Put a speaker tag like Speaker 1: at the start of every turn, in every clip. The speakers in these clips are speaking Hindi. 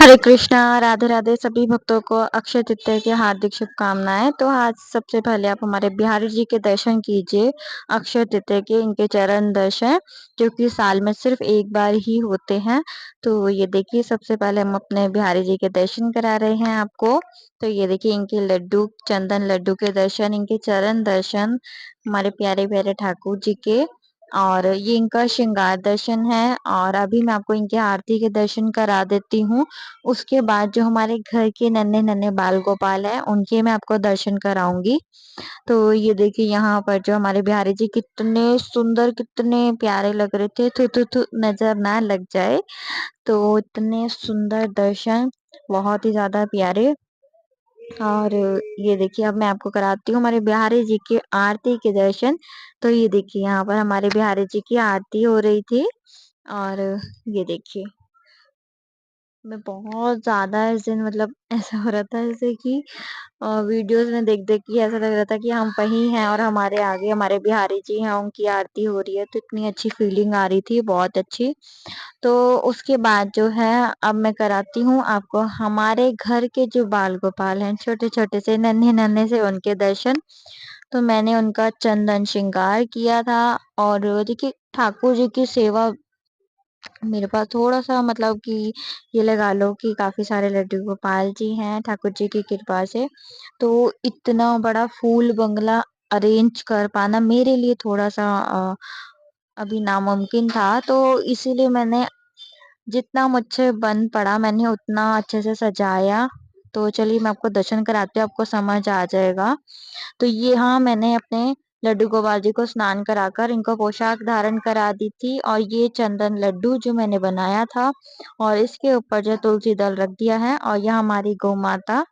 Speaker 1: हरे कृष्णा, राधे राधे सभी भक्तों को अक्षय तृतीया की हार्दिक शुभकामनाएं। तो आज सबसे पहले आप हमारे बिहारी जी के दर्शन कीजिए। अक्षय तृतीया के इनके चरण दर्शन जो कि साल में सिर्फ एक बार ही होते हैं। तो ये देखिए, सबसे पहले हम अपने बिहारी जी के दर्शन करा रहे हैं आपको। तो ये देखिए, इनके लड्डू, चंदन लड्डू के दर्शन, इनके चरण दर्शन हमारे प्यारे प्यारे ठाकुर जी के। और ये इनका श्रृंगार दर्शन है। और अभी मैं आपको इनके आरती के दर्शन करा देती हूँ। उसके बाद जो हमारे घर के नन्हे नन्हे बाल गोपाल हैं उनके मैं आपको दर्शन कराऊंगी। तो ये देखिए, यहाँ पर जो हमारे बिहारी जी कितने सुंदर, कितने प्यारे लग रहे थे। थू थू थू, नजर ना लग जाए। तो इतने सुंदर दर्शन, बहुत ही ज्यादा प्यारे। और ये देखिए, अब मैं आपको कराती हूँ हमारे बिहारी जी की आरती के दर्शन। तो ये देखिए, यहाँ पर हमारे बिहारी जी की आरती हो रही थी। और ये देखिए, मैं बहुत ज्यादा इस दिन, मतलब ऐसा हो रहा था जैसे कि वीडियोस में देख देख के ऐसा लग रहा था कि हम वही हैं और हमारे आगे हमारे बिहारी जी हैं, उनकी आरती हो रही है। तो इतनी अच्छी फीलिंग आ रही थी, बहुत अच्छी। तो उसके बाद जो है, अब मैं कराती हूँ आपको हमारे घर के जो बाल गोपाल हैं, छोटे छोटे से, नन्हे नन्हे से, उनके दर्शन। तो मैंने उनका चंदन श्रृंगार किया था। और देखिए, ठाकुर जी की सेवा मेरे पास थोड़ा सा, मतलब कि ये लगा लो कि काफी सारे लड्डू गोपाल जी हैं ठाकुर जी की कृपा से। तो इतना बड़ा फूल बंगला अरेंज कर पाना मेरे लिए थोड़ा सा अभी नामुमकिन था। तो इसीलिए मैंने जितना मुझसे बन पड़ा मैंने उतना अच्छे से सजाया। तो चलिए, मैं आपको दर्शन कराती हूँ, आपको समझ आ जाएगा। तो ये, हाँ, मैंने अपने लड्डू गोपाल जी को स्नान कराकर इनको पोशाक धारण करा दी थी। और ये चंदन लड्डू जो मैंने बनाया था, और इसके ऊपर जो तुलसी दल रख दिया है। और यह हमारी गौ माता,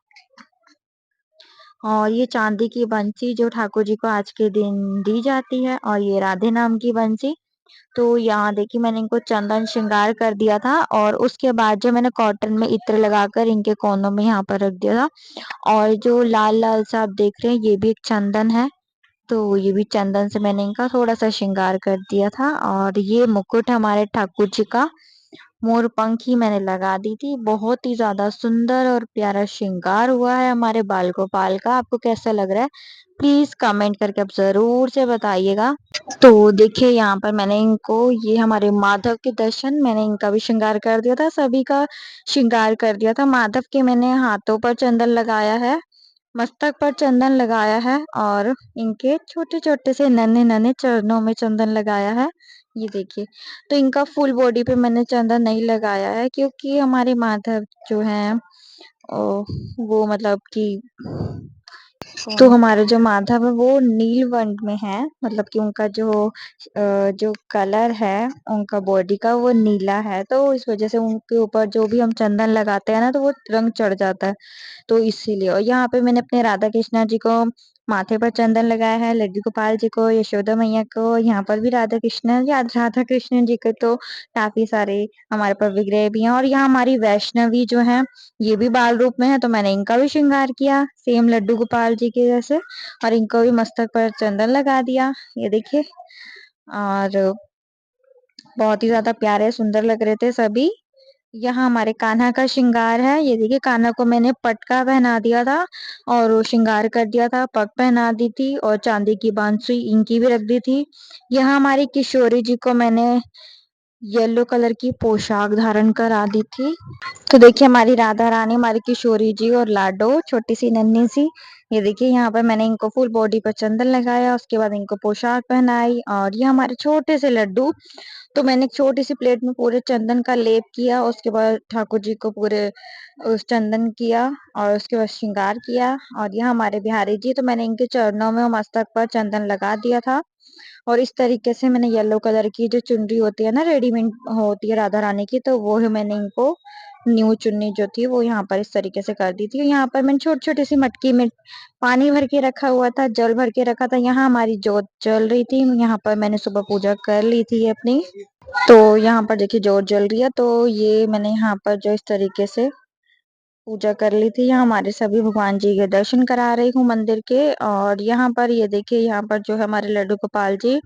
Speaker 1: और ये चांदी की बंसी जो ठाकुर जी को आज के दिन दी जाती है। और ये राधे नाम की बंसी। तो यहाँ देखिए, मैंने इनको चंदन श्रृंगार कर दिया था। और उसके बाद जो मैंने कॉटन में इत्र लगाकर इनके कोनों में यहाँ पर रख दिया था। और जो लाल लाल सा आप देख रहे हैं, ये भी एक चंदन है। तो ये भी चंदन से मैंने इनका थोड़ा सा श्रृंगार कर दिया था। और ये मुकुट हमारे ठाकुर जी का मोर पंखी मैंने लगा दी थी। बहुत ही ज्यादा सुंदर और प्यारा श्रृंगार हुआ है हमारे बाल गोपाल का। आपको कैसा लग रहा है, प्लीज कमेंट करके आप जरूर से बताइएगा। तो देखिए, यहाँ पर मैंने इनको, ये हमारे माधव के दर्शन, मैंने इनका भी श्रृंगार कर दिया था, सभी का श्रृंगार कर दिया था। माधव के मैंने हाथों पर चंदन लगाया है, मस्तक पर चंदन लगाया है। और इनके छोटे छोटे से नन्हे नन्हे चरणों में चंदन लगाया है। ये देखिए, तो इनका फुल बॉडी पे मैंने चंदन नहीं लगाया है, क्योंकि हमारे माधव जो हैं, वो मतलब कि, तो हमारे जो माधव है वो नील वर्ण में है। मतलब कि उनका जो कलर है उनका बॉडी का, वो नीला है। तो इस वजह से उनके ऊपर जो भी हम चंदन लगाते हैं ना, तो वो रंग चढ़ जाता है। तो इसीलिए, और यहाँ पे मैंने अपने राधा कृष्णा जी को माथे पर चंदन लगाया है, लड्डू गोपाल जी को, यशोदा मैया को, यहाँ पर भी राधा कृष्ण, या राधा कृष्ण जी के तो काफी सारे हमारे पास विग्रह भी हैं। और यहाँ हमारी वैष्णवी जो है, ये भी बाल रूप में है। तो मैंने इनका भी श्रृंगार किया सेम लड्डू गोपाल जी के जैसे। और इनको भी मस्तक पर चंदन लगा दिया, ये देखिए। और बहुत ही ज्यादा प्यारे सुंदर लग रहे थे सभी। यहाँ हमारे कान्हा का श्रृंगार है, ये देखिए, कान्हा को मैंने पटका पहना दिया था। और वो श्रृंगार कर दिया था, पग पहना दी थी, और चांदी की बांसुरी इनकी भी रख दी थी। यहाँ हमारी किशोरी जी को मैंने येलो कलर की पोशाक धारण करा दी थी। तो देखिए, हमारी राधा रानी, हमारी किशोरी जी और लाडो, छोटी सी नन्ही सी। ये देखिए, यहाँ पर मैंने इनको फुल बॉडी पर चंदन लगाया, उसके बाद इनको पोशाक पहनाई। और ये हमारे छोटे से लड्डू, तो मैंने एक छोटी सी प्लेट में पूरे चंदन का लेप किया, उसके बाद ठाकुर जी को पूरे उस चंदन किया, और उसके बाद श्रृंगार किया। और यह हमारे बिहारी जी, तो मैंने इनके चरणों में और मस्तक पर चंदन लगा दिया था। और इस तरीके से मैंने येलो कलर की जो चुनरी होती है ना, रेडीमेड होती है राधा रानी की, तो वो ही मैंने इनको, न्यू चुन्नी जो थी वो यहाँ पर इस तरीके से कर दी थी। यहाँ पर मैंने छोटी छोटी सी मटकी में पानी भर के रखा हुआ था, जल भर के रखा था। यहाँ हमारी जोत जल रही थी, यहाँ पर मैंने सुबह पूजा कर ली थी अपनी। तो यहाँ पर देखिए, जोत जल रही है। तो ये मैंने यहाँ पर जो इस तरीके से पूजा कर ली थी। यहाँ हमारे सभी भगवान जी के दर्शन करा रही हूँ मंदिर के। और यहाँ पर ये देखिए, यहाँ पर जो है हमारे लड्डू गोपाल जी,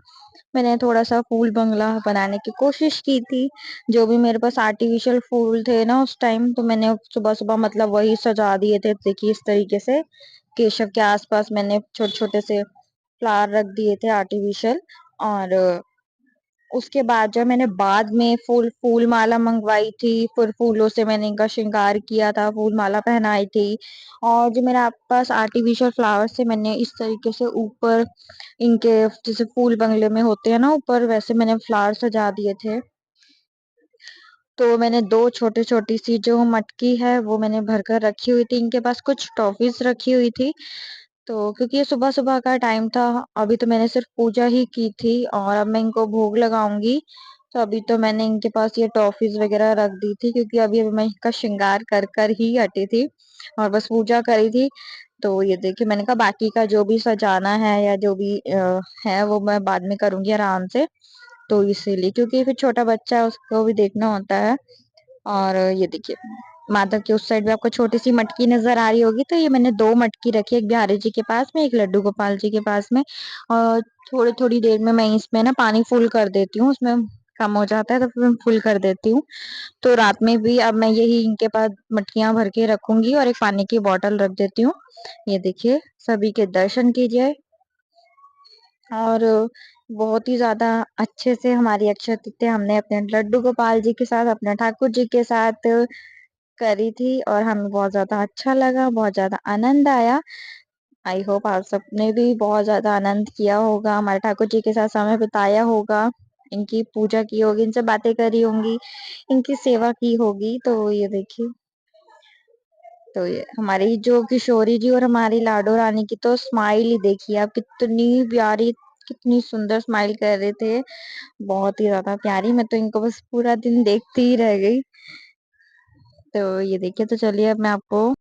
Speaker 1: मैंने थोड़ा सा फूल बंगला बनाने की कोशिश की थी। जो भी मेरे पास आर्टिफिशियल फूल थे ना उस टाइम, तो मैंने सुबह सुबह मतलब वही सजा दिए थे। देखिए इस तरीके से केशव के आसपास मैंने छोटे छोटे से फ्लावर रख दिए थे आर्टिफिशियल। और उसके बाद जो मैंने बाद में फूल माला मंगवाई थी, फिर फूलों से मैंने इनका श्रृंगार किया था, फूल माला पहनाई थी। और जो मेरे पास आर्टिफिशियल फ्लावर से मैंने इस तरीके से ऊपर इनके, जैसे फूल बंगले में होते हैं ना ऊपर, वैसे मैंने फ्लावर सजा दिए थे। तो मैंने दो छोटी छोटी सी जो मटकी है वो मैंने भरकर रखी हुई थी। इनके पास कुछ टॉफीज रखी हुई थी। तो क्योंकि ये सुबह सुबह का टाइम था, अभी तो मैंने सिर्फ पूजा ही की थी और अब मैं इनको भोग लगाऊंगी। तो अभी तो मैंने इनके पास ये टॉफीज वगैरह रख दी थी, क्योंकि अभी मैं इनका श्रृंगार कर कर ही हटी थी और बस पूजा करी थी। तो ये देखिए, मैंने कहा बाकी का जो भी सजाना है या जो भी है वो मैं बाद में करूंगी आराम से। तो इसीलिए, क्योंकि फिर छोटा बच्चा है, उसको भी देखना होता है। और ये देखिए, माधव के उस साइड में आपको छोटी सी मटकी नजर आ रही होगी, तो ये मैंने दो मटकी रखी है, एक बिहारी जी के पास में, एक लड्डू गोपाल जी के पास में। और थोड़ी थोड़ी देर में मैं इसमें ना पानी फुल कर देती हूँ, उसमें कम हो जाता है तो फिर मैं फुल कर देती हूँ। तो रात में भी अब मैं यही इनके पास मटकियां भर के रखूंगी और एक पानी की बोतल रख देती हूँ। ये देखिए, सभी के दर्शन कीजिए। और बहुत ही ज्यादा अच्छे से हमारी अक्षय तृतीया हमने अपने लड्डू गोपाल जी के साथ, अपने ठाकुर जी के साथ करी थी और हमें बहुत ज्यादा अच्छा लगा, बहुत ज्यादा आनंद आया। आई होप आप सबने भी बहुत ज्यादा आनंद किया होगा, हमारे ठाकुर जी के साथ समय बिताया होगा, इनकी पूजा की होगी, इनसे बातें करी होंगी, इनकी सेवा की होगी। तो ये देखिए, तो ये हमारी जो किशोरी जी और हमारी लाडो रानी की तो स्माइल ही देखिए आप, कितनी प्यारी, कितनी सुंदर स्माइल कर रहे थे। बहुत ही ज्यादा प्यारी, मैं तो इनको बस पूरा दिन देखती ही रह गई। तो ये देखिए, तो चलिए अब मैं आपको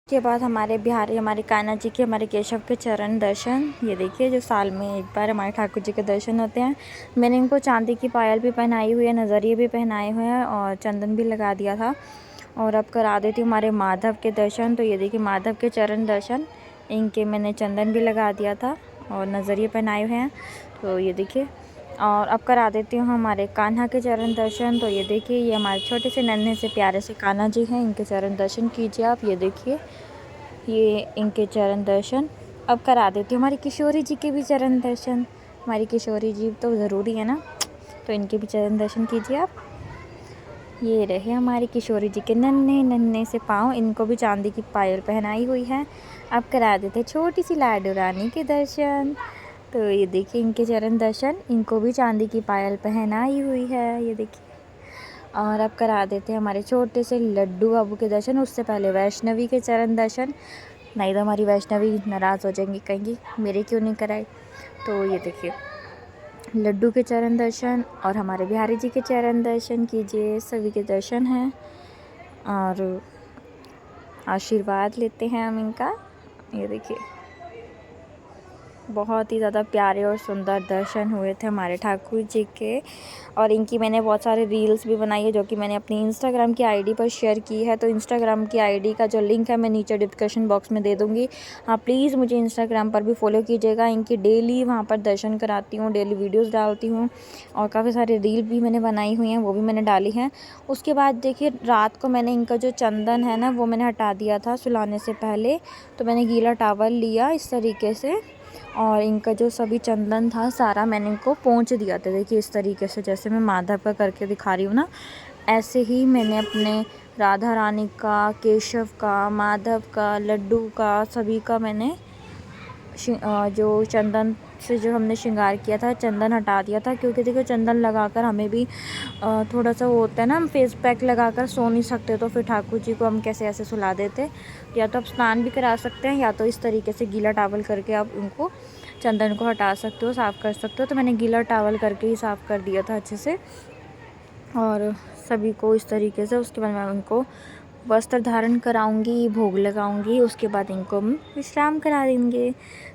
Speaker 1: के बाद हमारे बिहारी, हमारे कान्हा जी के, हमारे केशव के चरण दर्शन। ये देखिए, जो साल में एक बार हमारे ठाकुर जी के दर्शन होते हैं। मैंने इनको चांदी की पायल भी पहनाई हुई है, नज़रिए भी पहनाए हुए हैं और चंदन भी लगा दिया था। और अब करा देती हूँ हमारे माधव के दर्शन। तो ये देखिए, माधव के चरण दर्शन, इनके मैंने चंदन भी लगा दिया था और नज़रिए पहनाए हुए हैं। तो ये देखिए, और अब करा देती हूँ हमारे कान्हा के चरण दर्शन। तो ये देखिए, ये हमारे छोटे से नन्हे से प्यारे से कान्हा जी हैं, इनके चरण दर्शन कीजिए आप। ये देखिए, ये इनके चरण दर्शन। अब करा देती हूँ हमारी किशोरी जी के भी चरण दर्शन। हमारी किशोरी जी तो ज़रूरी है ना, तो इनके भी चरण दर्शन कीजिए आप। ये रहे हमारी किशोरी जी के नन्हे नन्हे से पाँव, इनको भी चांदी की पायल पहनाई हुई है। अब करा देते छोटी सी लाडो रानी के दर्शन। तो ये देखिए इनके चरण दर्शन, इनको भी चांदी की पायल पहनाई हुई है, ये देखिए। और अब करा देते हैं हमारे छोटे से लड्डू बाबू के दर्शन, उससे पहले वैष्णवी के चरण दर्शन, नहीं तो हमारी वैष्णवी नाराज़ हो जाएंगी, कहेंगी मेरे क्यों नहीं कराए। तो ये देखिए लड्डू के चरण दर्शन और हमारे बिहारी जी के चरण दर्शन कीजिए, सभी के दर्शन हैं और आशीर्वाद लेते हैं हम इनका। ये देखिए बहुत ही ज़्यादा प्यारे और सुंदर दर्शन हुए थे हमारे ठाकुर जी के। और इनकी मैंने बहुत सारे रील्स भी बनाई है जो कि मैंने अपनी इंस्टाग्राम की आईडी पर शेयर की है। तो इंस्टाग्राम की आईडी का जो लिंक है मैं नीचे डिस्क्रिप्शन बॉक्स में दे दूँगी। हाँ प्लीज़ मुझे इंस्टाग्राम पर भी फॉलो कीजिएगा। इनकी डेली वहाँ पर दर्शन कराती हूँ, डेली वीडियोज़ डालती हूँ और काफ़ी सारी रील भी मैंने बनाई हुई हैं, वो भी मैंने डाली हैं। उसके बाद देखिए रात को मैंने इनका जो चंदन है ना वो मैंने हटा दिया था सुलाने से पहले। तो मैंने गीला टॉवल लिया इस तरीके से और इनका जो सभी चंदन था सारा मैंने इनको पोंछ दिया था। देखिए इस तरीके से, जैसे मैं माधव का करके दिखा रही हूँ ना, ऐसे ही मैंने अपने राधा रानी का, केशव का, माधव का, लड्डू का, सभी का मैंने जो चंदन से जो हमने श्रृंगार किया था चंदन हटा दिया था। क्योंकि देखो चंदन लगाकर हमें भी थोड़ा सा वो होता है ना, हम फेस पैक लगाकर सो नहीं सकते, तो फिर ठाकुर जी को हम कैसे ऐसे सुला देते। या तो आप स्नान भी करा सकते हैं या तो इस तरीके से गीला टॉवल करके आप उनको चंदन को हटा सकते हो, साफ़ कर सकते हो। तो मैंने गीला टॉवल करके ही साफ़ कर दिया था अच्छे से और सभी को इस तरीके से। उसके बाद मैं उनको वस्त्र धारण कराऊंगी, भोग लगाऊंगी, उसके बाद इनको हम विश्राम करा देंगे।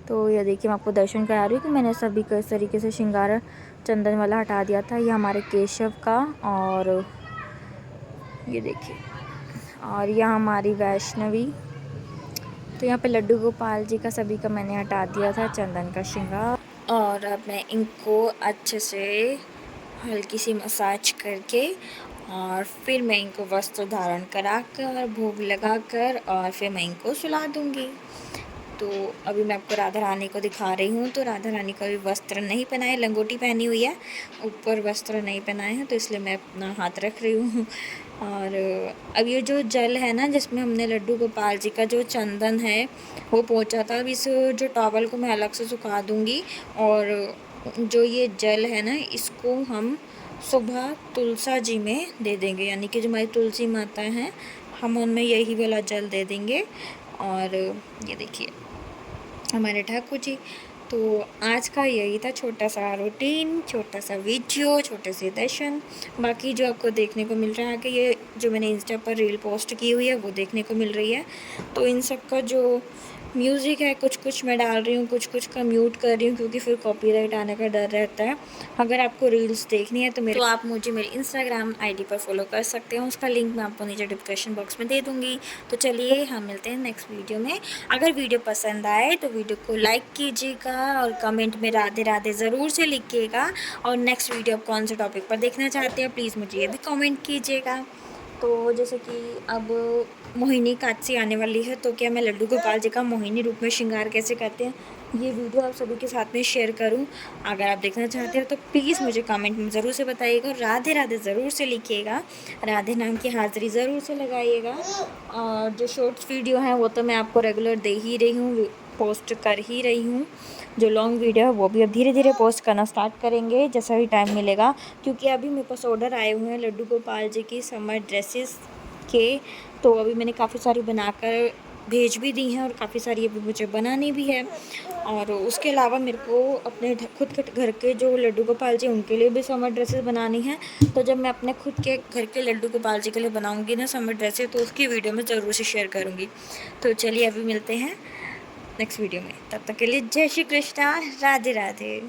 Speaker 1: तो ये देखिए मैं आपको दर्शन करा रही हूँ कि मैंने सभी को इस तरीके से श्रृंगार चंदन वाला हटा दिया था। ये हमारे केशव का और ये देखिए और यह हमारी वैष्णवी। तो यहाँ पे लड्डू गोपाल जी का सभी का मैंने हटा दिया था चंदन का श्रृंगार। और अब मैं इनको अच्छे से हल्की सी मसाज करके और फिर मैं इनको वस्त्र धारण कराकर, भोग लगाकर और फिर मैं इनको सुला दूँगी। तो अभी मैं आपको राधा रानी को दिखा रही हूँ। तो राधा रानी का भी वस्त्र नहीं पहनाए, लंगोटी पहनी हुई है, ऊपर वस्त्र नहीं पहनाए हैं, तो इसलिए मैं अपना हाथ रख रही हूँ। और अब ये जो जल है ना जिसमें हमने लड्डू गोपाल जी का जो चंदन है वो पोंछा था, अब इस जो टॉवल को मैं अलग से सुखा दूँगी। और जो ये जल है ना इसको हम सुबह तुलसा जी में दे देंगे, यानी कि जो हमारी तुलसी माता हैं हम उनमें यही वाला जल दे देंगे। और ये देखिए हमारे ठाकुर जी। तो आज का यही था छोटा सा रूटीन, छोटा सा वीडियो, छोटे से दर्शन। बाकी जो आपको देखने को मिल रहा है कि ये जो मैंने इंस्टा पर रील पोस्ट की हुई है वो देखने को मिल रही है। तो इन सब का जो म्यूज़िक है कुछ कुछ मैं डाल रही हूँ, कुछ कुछ का म्यूट कर रही हूँ क्योंकि फिर कॉपीराइट आने का डर रहता है। अगर आपको रील्स देखनी है तो आप मुझे मेरी इंस्टाग्राम आईडी पर फॉलो कर सकते हो, उसका लिंक मैं आपको नीचे डिस्क्रिप्शन बॉक्स में दे दूँगी। तो चलिए हम मिलते हैं नेक्स्ट वीडियो में। अगर वीडियो पसंद आए तो वीडियो को लाइक कीजिएगा और कमेंट में राधे राधे ज़रूर से लिखिएगा। और नेक्स्ट वीडियो आप कौन से टॉपिक पर देखना चाहते हैं प्लीज़ मुझे ये भी कमेंट कीजिएगा। तो जैसे कि अब मोहिनी एकादशी आने वाली है, तो क्या मैं लड्डू गोपाल जी का मोहिनी रूप में श्रृंगार कैसे करते हैं ये वीडियो आप सभी के साथ में शेयर करूं। अगर आप देखना चाहते हो तो प्लीज़ मुझे कमेंट में ज़रूर से बताइएगा, राधे राधे ज़रूर से लिखिएगा, राधे नाम की हाज़िरी ज़रूर से लगाइएगा। और जो शॉर्ट्स वीडियो हैं वो तो मैं आपको रेगुलर दे ही रही हूँ, पोस्ट कर ही रही हूँ। जो लॉन्ग वीडियो है वो भी अब धीरे धीरे पोस्ट करना स्टार्ट करेंगे जैसा भी टाइम मिलेगा, क्योंकि अभी मेरे पास ऑर्डर आए हुए हैं लड्डू गोपाल जी की समर ड्रेसेस के। तो अभी मैंने काफ़ी सारी बनाकर भेज भी दी हैं और काफ़ी सारी अभी मुझे बनानी भी है। और उसके अलावा मेरे को अपने खुद के घर के जो लड्डू गोपाल जी उनके लिए भी समर ड्रेसेस बनानी है। तो जब मैं अपने खुद के घर के लड्डू गोपाल जी के लिए बनाऊंगी ना समर ड्रेसेस तो उसकी वीडियो मैं ज़रूर से शेयर करूँगी। तो चलिए अभी मिलते हैं नेक्स्ट वीडियो में, तब तक के लिए जय श्री कृष्णा, राधे राधे।